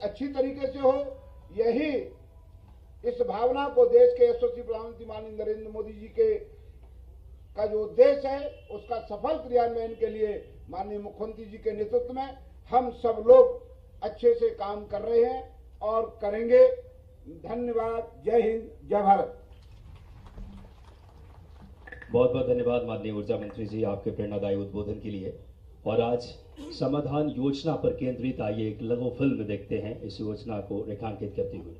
अच्छी तरीके से हो, यही इस भावना को देश के यशस्वी प्रधानमंत्री माननीय नरेंद्र मोदी जी के का जो उद्देश्य है उसका सफल क्रियान्वयन के लिए माननीय मुख्यमंत्री जी के नेतृत्व में हम सब लोग अच्छे से काम कर रहे हैं और करेंगे। धन्यवाद। जय हिंद, जय भारत। बहुत बहुत धन्यवाद माननीय ऊर्जा मंत्री जी आपके प्रेरणादायी उद्बोधन के लिए। और आज समाधान योजना पर केंद्रित आइए एक लघु फिल्म देखते हैं इस योजना को रेखांकित करते हुए।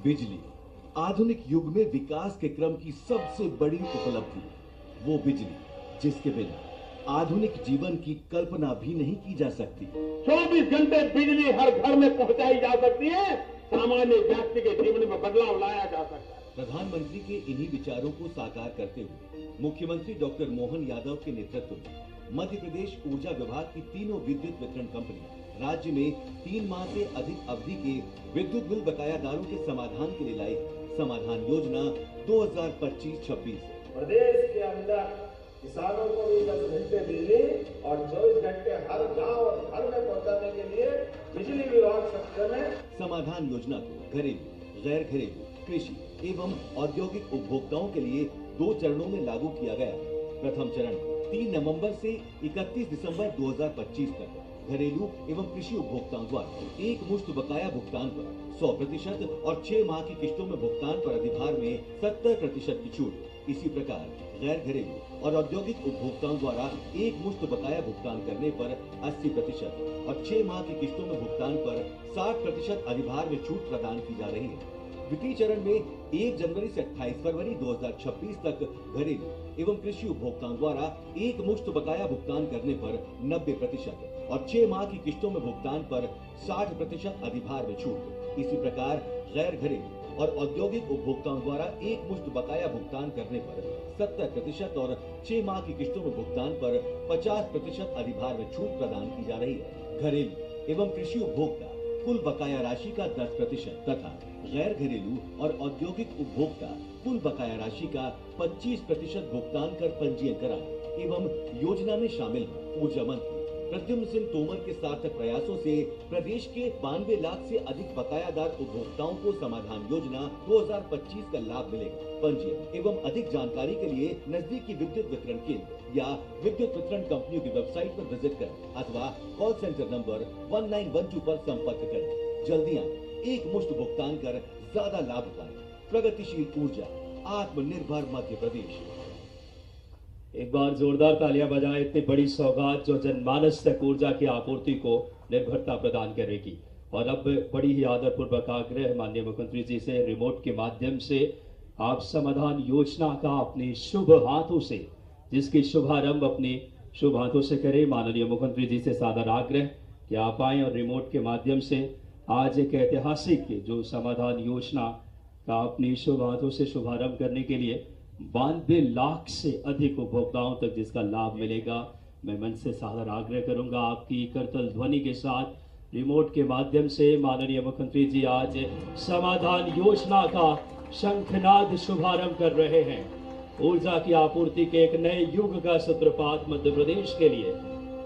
बिजली आधुनिक युग में विकास के क्रम की सबसे बड़ी उपलब्धि, वो बिजली जिसके बिना आधुनिक जीवन की कल्पना भी नहीं की जा सकती। 24 घंटे बिजली हर घर में पहुंचाई जा सकती है, सामान्य व्यक्ति के जीवन में बदलाव लाया जा सकता है। प्रधानमंत्री के इन्हीं विचारों को साकार करते हुए मुख्यमंत्री डॉक्टर मोहन यादव के नेतृत्व में मध्य प्रदेश ऊर्जा विभाग की तीनों विद्युत वितरण कंपनी राज्य में 3 माह से अधिक अवधि के विद्युत बिल बकायादारों के समाधान के लिए लाई समाधान योजना 2025-26। प्रदेश के अंदर किसानों को भी 10 घंटे बिजली और 24 घंटे हर गांव और घर में पहुंचाने के लिए बिजली विभाग सक्षम है। समाधान योजना को घरेलू, गैर घरेलू, कृषि एवं औद्योगिक उपभोक्ताओं के लिए 2 चरणों में लागू किया गया। प्रथम चरण 3 नवंबर से 31 दिसंबर 2025 तक घरेलू एवं कृषि उपभोक्ताओं द्वारा एक मुश्त बकाया भुगतान पर 100% और 6 माह की किस्तों में भुगतान पर अधिभार में 70% की छूट। इसी प्रकार गैर घरेलू और औद्योगिक उपभोक्ताओं द्वारा एक मुश्त बकाया भुगतान करने पर 80% और 6 माह की किस्तों में भुगतान पर 60% अधिभार में छूट प्रदान की जा रही है। द्वितीय चरण में 1 जनवरी से 28 फरवरी 2026 तक घरेलू एवं कृषि उपभोक्ताओं द्वारा एक मुश्त बकाया भुगतान करने पर 90% और 6 माह की किस्तों में भुगतान पर 60% अधिभार में छूट। इसी प्रकार गैर घरेलू और औद्योगिक उपभोक्ताओं द्वारा एक मुश्त बकाया भुगतान करने पर 70% और 6 माह की किस्तों में भुगतान पर 50% अधिभार में छूट प्रदान की जा रही है। घरेलू एवं कृषि उपभोक्ता कुल बकाया राशि का 10% तथा गैर घरेलू और औद्योगिक उपभोक्ता कुल बकाया राशि का 25% भुगतान कर पंजीयन कराएं एवं योजना में शामिल हो। ऊर्जा मंत्री प्रद्युम्न सिंह तोमर के सार्थक प्रयासों से प्रदेश के 92 लाख से अधिक बकायादार उपभोक्ताओं को समाधान योजना 2025 का लाभ मिलेगा। पंजीयन एवं अधिक जानकारी के लिए नजदीकी विद्युत वितरण केंद्र या विद्युत वितरण कंपनियों की वेबसाइट पर विजिट करें अथवा कॉल सेंटर नंबर 1912 पर संपर्क करें। जल्दी आए, एक मुश्त भुगतान कर ज्यादा लाभ पाएं। प्रगतिशील ऊर्जा, आत्मनिर्भर मध्य प्रदेश। एक बार जोरदार तालियां बजाएं। इतनी बड़ी सौगात जो जनमानस तक ऊर्जा की आपूर्ति को निर्भरता प्रदान करेगी। और अब बड़ी ही आदरपूर्वक आग्रह माननीय मुख्यमंत्री जी से रिमोट के माध्यम से आप समाधान योजना का अपने शुभ हाथों से, जिसकी शुभारंभ अपने शुभ हाथों से करें। माननीय मुख्यमंत्री जी से सादर आग्रह कि आप आएं और रिमोट के माध्यम से आज एक ऐतिहासिक जो समाधान योजना का अपने शुभ हाथों से शुभारंभ करने के लिए 92 लाख से अधिक उपभोक्ताओं तक जिसका लाभ मिलेगा, मैं मन से सादर आग्रह करूंगा आपकी करतल ध्वनि के साथ रिमोट के माध्यम से माननीय मुख्यमंत्री जी आज समाधान योजना का शंखनाद शुभारंभ कर रहे हैं। ऊर्जा की आपूर्ति के एक नए युग का सूत्रपात मध्य प्रदेश के लिए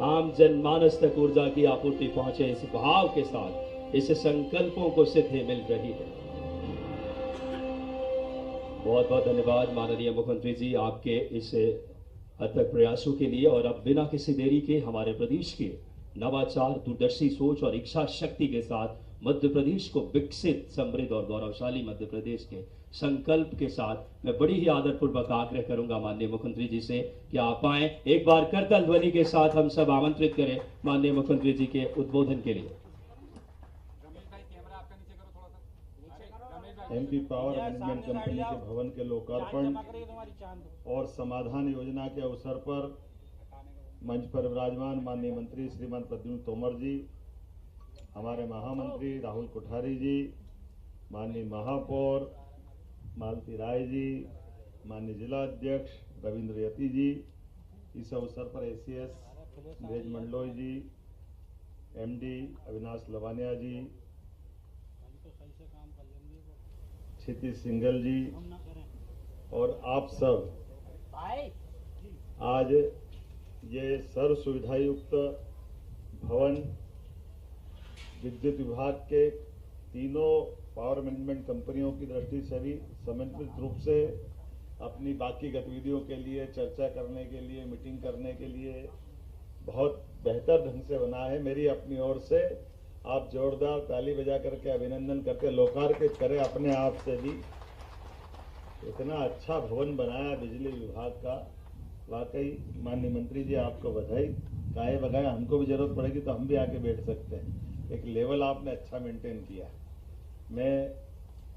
आम जनमानस तक ऊर्जा की आपूर्ति पहुंचे, इस भाव के साथ इस संकल्पों को सिद्धि मिल रही है। बहुत बहुत धन्यवाद माननीय मुख्यमंत्री जी आपके इस अथक प्रयासों के लिए। और अब बिना किसी देरी के हमारे प्रदेश के नवाचार, दूरदर्शी सोच और इच्छा शक्ति के साथ मध्य प्रदेश को विकसित, समृद्ध और गौरवशाली मध्य प्रदेश के संकल्प के साथ मैं बड़ी ही आदरपूर्वक आग्रह करूंगा माननीय मुख्यमंत्री जी से कि आप आए। एक बार करतल ध्वनि के साथ हम सब आमंत्रित करें माननीय मुख्यमंत्री जी के उद्बोधन के लिए। एमपी पावर मैनेजमेंट कंपनी के भवन के लोकार्पण और समाधान योजना के अवसर पर मंच पर विराजमान माननीय मंत्री श्रीमान प्रद्युम्न तोमर जी, हमारे महामंत्री राहुल कोठारी जी, माननीय महापौर मालती राय जी, माननीय जिला अध्यक्ष रविंद्र यति जी, इस अवसर पर एसीएस नीरज मंडलोई जी, एमडी अविनाश लवानिया जी, क्षितिज सिंघल जी, और आप सब आज ये सर्व सुविधा युक्त भवन विद्युत विभाग के तीनों पावर मैनेजमेंट कंपनियों की दृष्टि से भी समन्वित रूप से अपनी बाकी गतिविधियों के लिए चर्चा करने के लिए, मीटिंग करने के लिए बहुत बेहतर ढंग से बना है। मेरी अपनी ओर से आप जोरदार ताली बजा करके अभिनंदन करके लोकार्पित करें अपने आप से भी। इतना अच्छा भवन बनाया बिजली विभाग का, वाकई माननीय मंत्री जी आपको बधाई। काहे बगाए, हमको भी जरूरत पड़ेगी तो हम भी आके बैठ सकते हैं। एक लेवल आपने अच्छा मेंटेन किया। मैं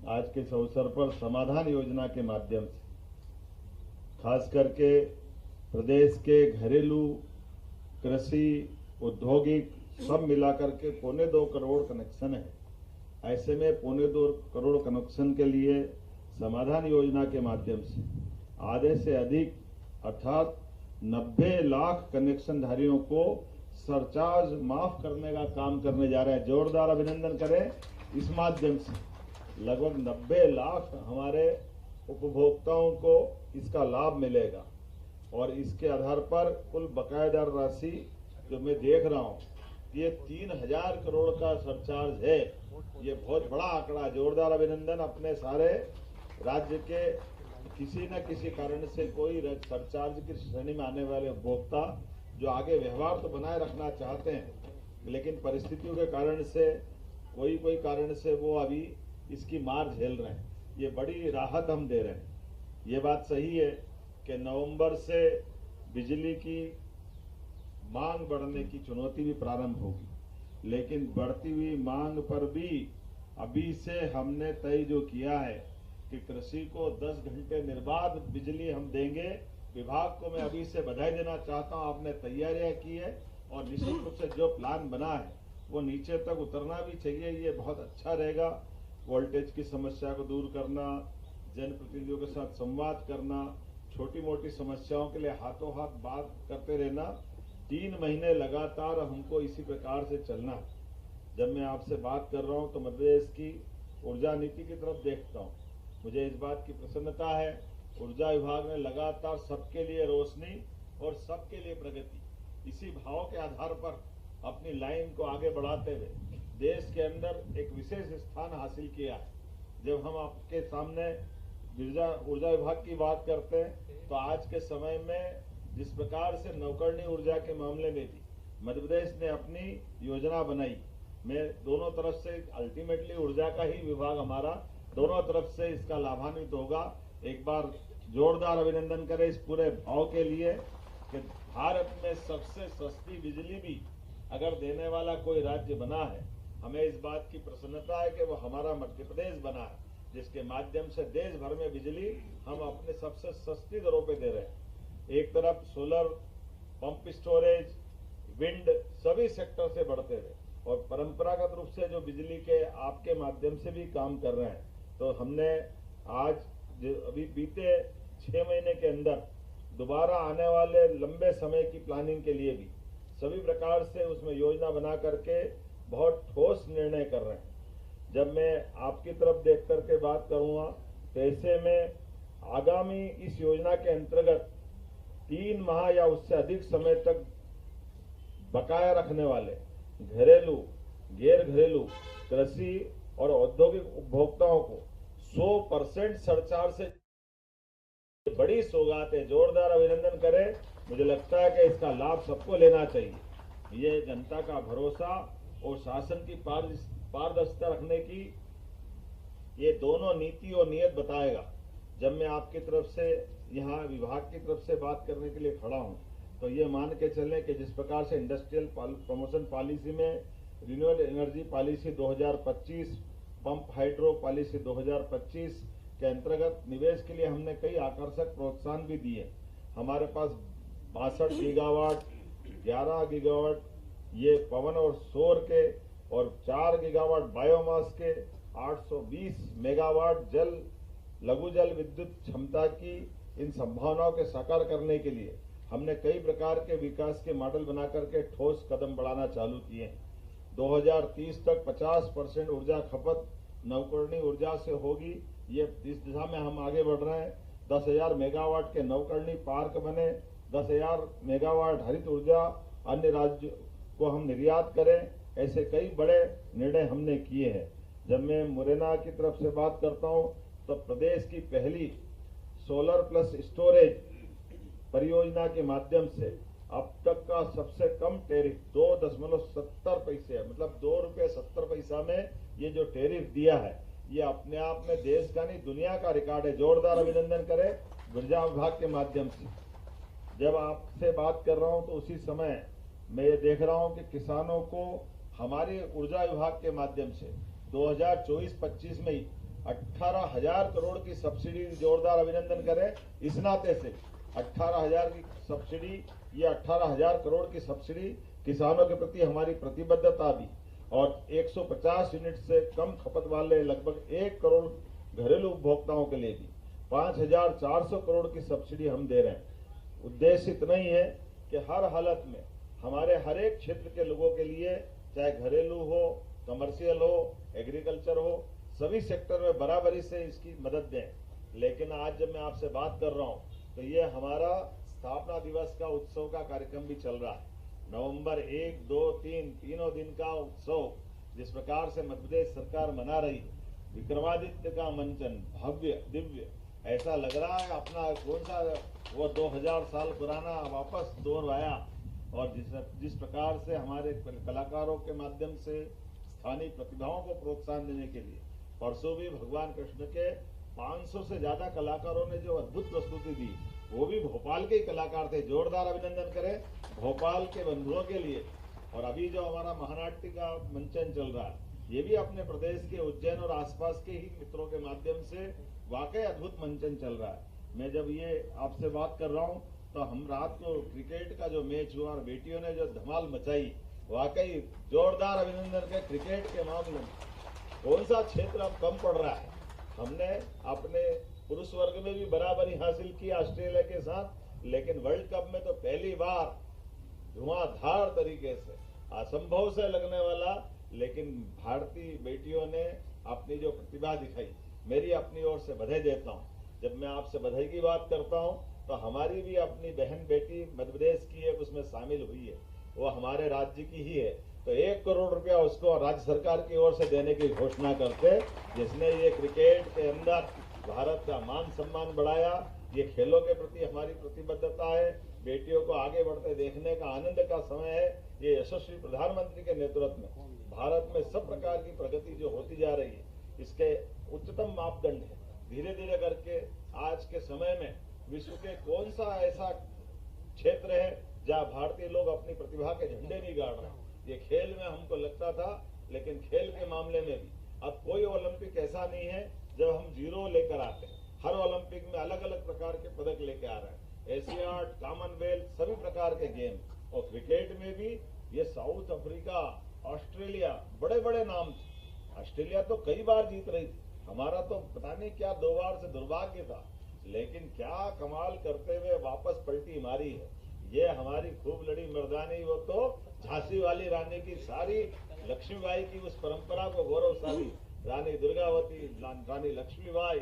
आज के इस अवसर पर समाधान योजना के माध्यम से खास करके प्रदेश के घरेलू, कृषि, औद्योगिक सब मिलाकर के 2.25 करोड़ कनेक्शन है। ऐसे में 2.25 करोड़ कनेक्शन के लिए समाधान योजना के माध्यम से आधे से अधिक अर्थात 90 लाख कनेक्शन धारियों को सरचार्ज माफ करने का काम करने जा रहे हैं। जोरदार अभिनंदन करें। इस माध्यम से लगभग 90 लाख हमारे उपभोक्ताओं को इसका लाभ मिलेगा और इसके आधार पर कुल बकायेदार राशि जो मैं देख रहा हूं, ये 3000 करोड़ का सरचार्ज है। ये बहुत बड़ा आंकड़ा। जोरदार अभिनंदन। अपने सारे राज्य के किसी न किसी कारण से कोई सरचार्ज की श्रेणी में आने वाले उपभोक्ता जो आगे व्यवहार तो बनाए रखना चाहते हैं, लेकिन परिस्थितियों के कारण से कोई कारण से वो अभी इसकी मार झेल रहे हैं। ये बड़ी राहत हम दे रहे हैं। ये बात सही है कि नवंबर से बिजली की मांग बढ़ने की चुनौती भी प्रारंभ होगी, लेकिन बढ़ती हुई मांग पर भी अभी से हमने तय जो किया है कि कृषि को 10 घंटे निर्बाध बिजली हम देंगे। विभाग को मैं अभी से बधाई देना चाहता हूं, आपने तैयारियां की है और निश्चित रूप से जो प्लान बना है वो नीचे तक उतरना भी चाहिए। ये बहुत अच्छा रहेगा। वोल्टेज की समस्या को दूर करना, जनप्रतिनिधियों के साथ संवाद करना, छोटी मोटी समस्याओं के लिए हाथों हाथ बात करते रहना। 3 महीने लगातार हमको इसी प्रकार से चलना है। जब मैं आपसे बात कर रहा हूं तो मध्य प्रदेश की ऊर्जा नीति की तरफ देखता हूं। मुझे इस बात की प्रसन्नता है, ऊर्जा विभाग ने लगातार सबके लिए रोशनी और सबके लिए प्रगति इसी भाव के आधार पर अपनी लाइन को आगे बढ़ाते हुए देश के अंदर एक विशेष स्थान हासिल किया है। जब हम आपके सामने ऊर्जा विभाग की बात करते हैं तो आज के समय में जिस प्रकार से नवकरणीय ऊर्जा के मामले में भी मध्य प्रदेश ने अपनी योजना बनाई, मैं दोनों तरफ से अल्टीमेटली ऊर्जा का ही विभाग हमारा दोनों तरफ से इसका लाभान्वित होगा। एक बार जोरदार अभिनंदन करें इस पूरे भाव के लिए कि भारत में सबसे सस्ती बिजली भी अगर देने वाला कोई राज्य बना है, हमें इस बात की प्रसन्नता है कि वो हमारा मध्य प्रदेश बना है, जिसके माध्यम से देश भर में बिजली हम अपने सबसे सस्ती दरों पे दे रहे हैं। एक तरफ सोलर, पंप स्टोरेज, विंड सभी सेक्टर से बढ़ते हुए और परंपरागत रूप से जो बिजली के आपके माध्यम से भी काम कर रहे हैं। तो हमने आज अभी बीते 6 महीने के अंदर दोबारा आने वाले लंबे समय की प्लानिंग के लिए भी सभी प्रकार से उसमें योजना बना करके बहुत ठोस निर्णय कर रहे हैं। जब मैं आपकी तरफ देख करके बात करूंगा तो ऐसे में आगामी इस योजना के अंतर्गत 3 माह या उससे अधिक समय तक बकाया रखने वाले घरेलू, गैर घरेलू, कृषि और औद्योगिक उपभोक्ताओं को 100% सरचार्ज से बड़ी सौगात है। जोरदार अभिनंदन करें। मुझे लगता है कि इसका लाभ सबको लेना चाहिए। ये जनता का भरोसा और शासन की पारदर्शिता रखने की ये दोनों नीति और नियत बताएगा। जब मैं आपकी तरफ से यहाँ विभाग की तरफ से बात करने के लिए खड़ा हूँ तो ये मान के चलें कि जिस प्रकार से इंडस्ट्रियल प्रमोशन पॉलिसी में renewable energy policy 2025, pump hydro policy 2025 के अंतर्गत निवेश के लिए हमने कई आकर्षक प्रोत्साहन भी दिए। हमारे पास 62 गीगावाट, 11 गीगावाट ये पवन और सौर के और 4 गीगावाट बायोमास के, 820 मेगावाट लघु जल विद्युत क्षमता की इन संभावनाओं के साकार करने के लिए हमने कई प्रकार के विकास के मॉडल बना करके ठोस कदम बढ़ाना चालू किए हैं। 2030 तक 50% ऊर्जा खपत नवकरणीय ऊर्जा से होगी। ये इस दिशा में हम आगे बढ़ रहे हैं। 10,000 मेगावाट के नवकरणीय पार्क बने, 10,000 मेगावाट हरित ऊर्जा अन्य राज्यों को हम निर्यात करें, ऐसे कई बड़े निर्णय हमने किए हैं। जब मैं मुरैना की तरफ से बात करता हूं तो प्रदेश की पहली सोलर प्लस स्टोरेज परियोजना के माध्यम से अब तक का सबसे कम टैरिफ 2.70 पैसे है, मतलब 2 रुपये 70 पैसा में ये जो टैरिफ दिया है ये अपने आप में देश का नहीं दुनिया का रिकॉर्ड है। जोरदार अभिनंदन करें ऊर्जा विभाग के माध्यम से। जब आपसे बात कर रहा हूं तो उसी समय मैं ये देख रहा हूं कि किसानों को हमारे ऊर्जा विभाग के माध्यम से 2024-25 में 18,000 करोड़ की सब्सिडी, जोरदार अभिनंदन करें इस नाते से 18,000 की सब्सिडी, ये 18,000 करोड़ की सब्सिडी किसानों के प्रति हमारी प्रतिबद्धता भी, और 150 यूनिट से कम खपत वाले लगभग 1 करोड़ घरेलू उपभोक्ताओं के लिए भी 5,400 करोड़ की सब्सिडी हम दे रहे हैं। उद्देश्य इतना ही है कि हर हालत में हमारे हर एक क्षेत्र के लोगों के लिए, चाहे घरेलू हो, कमर्शियल हो, एग्रीकल्चर हो, सभी सेक्टर में बराबरी से इसकी मदद दें। लेकिन आज जब मैं आपसे बात कर रहा हूं तो ये हमारा स्थापना दिवस का उत्सव का कार्यक्रम भी चल रहा है। नवंबर 1, 2, 3 तीनों दिन का उत्सव जिस प्रकार से मध्य प्रदेश सरकार मना रही है, विक्रमादित्य का मंचन भव्य दिव्य, ऐसा लग रहा है अपना कौन सा वो 2000 साल पुराना वापस दौर आया। और जिस प्रकार से हमारे कलाकारों के माध्यम से स्थानीय प्रतिभाओं को प्रोत्साहन देने के लिए परसों भी भगवान कृष्ण के 500 से ज्यादा कलाकारों ने जो अद्भुत प्रस्तुति दी, वो भी भोपाल के ही कलाकार थे। जोरदार अभिनंदन करें भोपाल के बंधुओं के लिए। और अभी जो हमारा महानाट्य का मंचन चल रहा है, ये भी अपने प्रदेश के उज्जैन और आसपास के ही मित्रों के माध्यम से वाकई अद्भुत मंचन चल रहा है। मैं जब ये आपसे बात कर रहा हूँ तो हम रात को क्रिकेट का जो मैच हुआ और बेटियों ने जो धमाल मचाई, वाकई जोरदार अभिनंदन के। क्रिकेट के मामले में कौन सा क्षेत्र अब कम पड़ रहा है। हमने अपने पुरुष वर्ग में भी बराबरी हासिल की ऑस्ट्रेलिया के साथ, लेकिन वर्ल्ड कप में तो पहली बार धुआंधार तरीके से, असंभव से लगने वाला, लेकिन भारतीय बेटियों ने अपनी जो प्रतिभा दिखाई, मेरी अपनी ओर से बधाई देता हूं। जब मैं आपसे बधाई की बात करता हूं तो हमारी भी अपनी बहन बेटी मध्य प्रदेश की एक उसमें शामिल हुई है, वो हमारे राज्य की ही है। तो 1 करोड़ रुपया उसको राज्य सरकार की ओर से देने की घोषणा करते, जिसने ये क्रिकेट के अंदर भारत का मान सम्मान बढ़ाया। ये खेलों के प्रति हमारी प्रतिबद्धता है। बेटियों को आगे बढ़ते देखने का आनंद का समय है। ये यशस्वी प्रधानमंत्री के नेतृत्व में भारत में सब प्रकार की प्रगति जो होती जा रही है, इसके उच्चतम मापदंड है। धीरे धीरे करके आज के समय में विश्व के कौन सा ऐसा क्षेत्र है जहाँ भारतीय लोग अपनी प्रतिभा के झंडे नहीं गाड़ रहे। ये खेल में हमको लगता था, लेकिन खेल के मामले में भी अब कोई ओलंपिक ऐसा नहीं है जब हम जीरो लेकर आते हैं। हर ओलंपिक में अलग अलग प्रकार के पदक लेके आ रहे हैं। एशियाड, कॉमनवेल्थ, सभी प्रकार के गेम। और क्रिकेट में भी ये साउथ अफ्रीका, ऑस्ट्रेलिया, बड़े बड़े नाम थे। ऑस्ट्रेलिया तो कई बार जीत रही थी, हमारा तो पता नहीं क्या 2 बार से दुर्भाग्य था, लेकिन क्या कमाल करते हुए वापस पलटी मारी है। ये हमारी खूब लड़ी मर्दानी, वो तो झांसी वाली रानी की, सारी लक्ष्मीबाई की उस परंपरा को गौरवशाली रानी दुर्गावती, रानी लक्ष्मीबाई,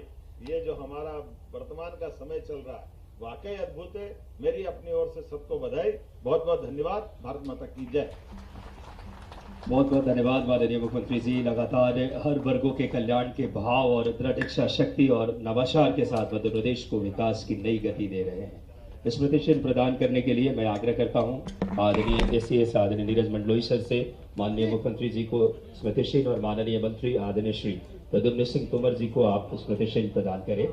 ये जो हमारा वर्तमान का समय चल रहा है वाकई अद्भुत है। मेरी अपनी ओर से सबको बधाई, बहुत बहुत धन्यवाद। भारत माता की जय। बहुत बहुत धन्यवाद माननीय मुख्यमंत्री जी। लगातार हर वर्गों के कल्याण के भाव और दृढ़ इच्छा शक्ति और नवाचार के साथ मध्य प्रदेश को विकास की नई गति दे रहे हैं। स्मृति चिन्ह प्रदान करने के लिए मैं आग्रह करता हूं आदरणीय एसीएस आदरणीय नीरज मंडलोई सर से माननीय मुख्यमंत्री जी को स्मृति चिन्ह और माननीय मंत्री आदरणीय श्री प्रद्युम्न सिंह तोमर जी को आप स्मृति चिन्ह प्रदान करें।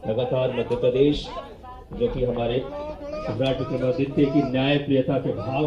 लगातार मध्य प्रदेश जो कि हमारे सम्राट विक्रमादित्य की न्याय प्रियता के भाव